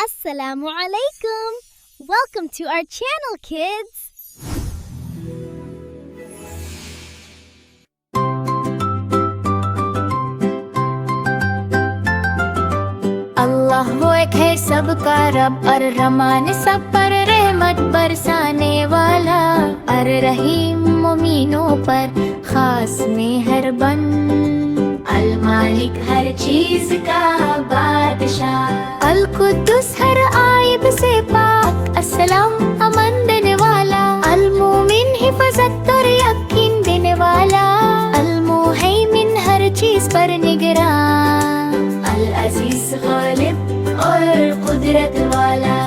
Assalamu alaikum! Welcome to our channel, kids! अल्लाह वो एक है सबका रब, अर रहमान सब पर रहमत बरसाने वाला, अर रहीम मोमिनों पर खास मेहरबान, अल मालिक हर चीज का बादशाह, अल कुद्दुस हर आयब से पाक, अस्सलाम अमन देने वाला, अल मोमिन हिफाजत और यकीन देने वाला, अल मुहैमिन हर चीज पर निगरान, अल अजीज गालिब और कुदरत वाला,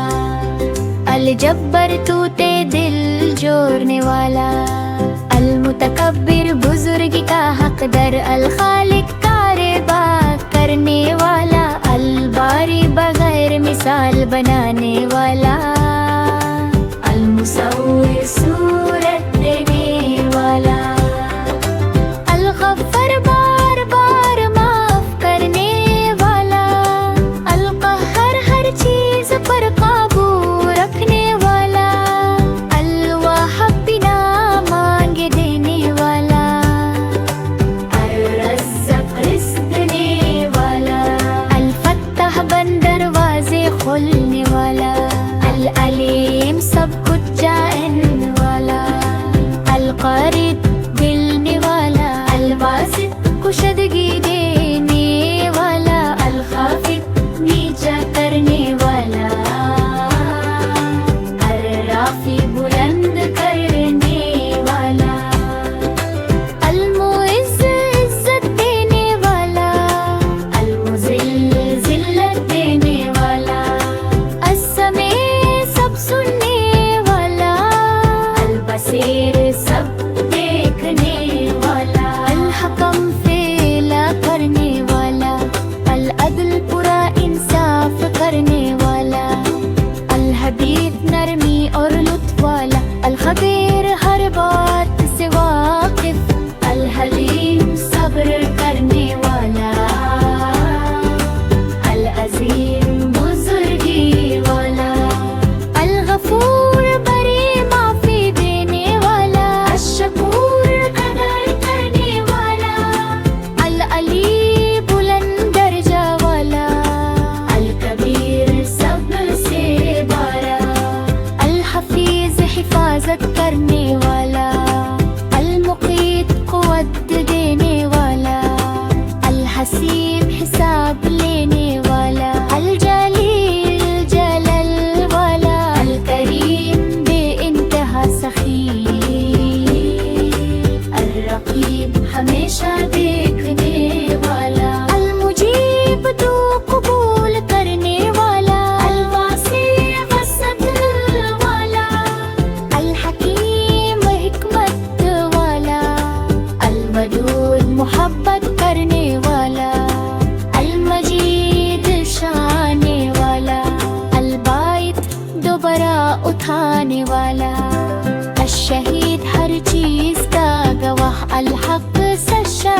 अल जब्बर तूते दिल जोड़ने वाला, अल मुतकब्बिर बुजुर्ग का हकदर, अल खालिक कारेबा करने वाला, अल बारी बगैर मिसाल बनाने वाला, अल मुसव्विर सूरत देने वाला, अल गफ्फार बार बार माफ करने वाला, अल कहर हर चीज पर काबू रखने वाला, अल वाहब बिना मांगे देने वाला, अल रज़्ज़ाक़ रिज़्क़ देने वाला, अल फत्ताह बंद दरवाजे खोलने वाला, अल अलीम सब कुछ जानने वाला, अल क़रीब मिलने वाला, अल वासित कुशदगी देने वाला, अल खाफिद नीचा करने वाला, अल राफी बुलंद करने वाला, अल मुइज़्ज़ इज़्ज़त देने वाला, अल मुज़िल्ल ज़िल्लत देने वाला, अस्समी सब सुनने वाला, अल बसीर सब देखने वाला, अल हकम फैसला करने वाला, अल अदल पूरा इंसाफ करने वाला, अल हबीब नरमी और लुत्फ वाला, अल खबीर हर बात से वाकिफ, अल हलीम सब्र करने वाला, अल अजीम बुजुर्गी वाला, अल गफूर बड़ी माफी देने वाला, अश-शकूर कदर करने वाला, अल अली बुलंद दर्जा वाला, अल कबीर सब्र से बारा, अल हफीज हिफाजत करने वाला, अल मुकीत कुव्वत देने वाला, अल हसीब हिसाब लेने वाला, अल जलील जलल वाला, अल करीम बेइंतहा सखी, अल रकीब हमेशा देखने वाला, अल मुजीब तो कबूल करने वाला, अल वासी वसत वाला, अल हकीम हिकमत वाला, अल वदूद मोहब्बत करने वाला, अल मजीद शाने वाला, अल बाइत दोबारा उठाने वाला, अल शहीद हर चीज का गवाह, अल हक सच्चा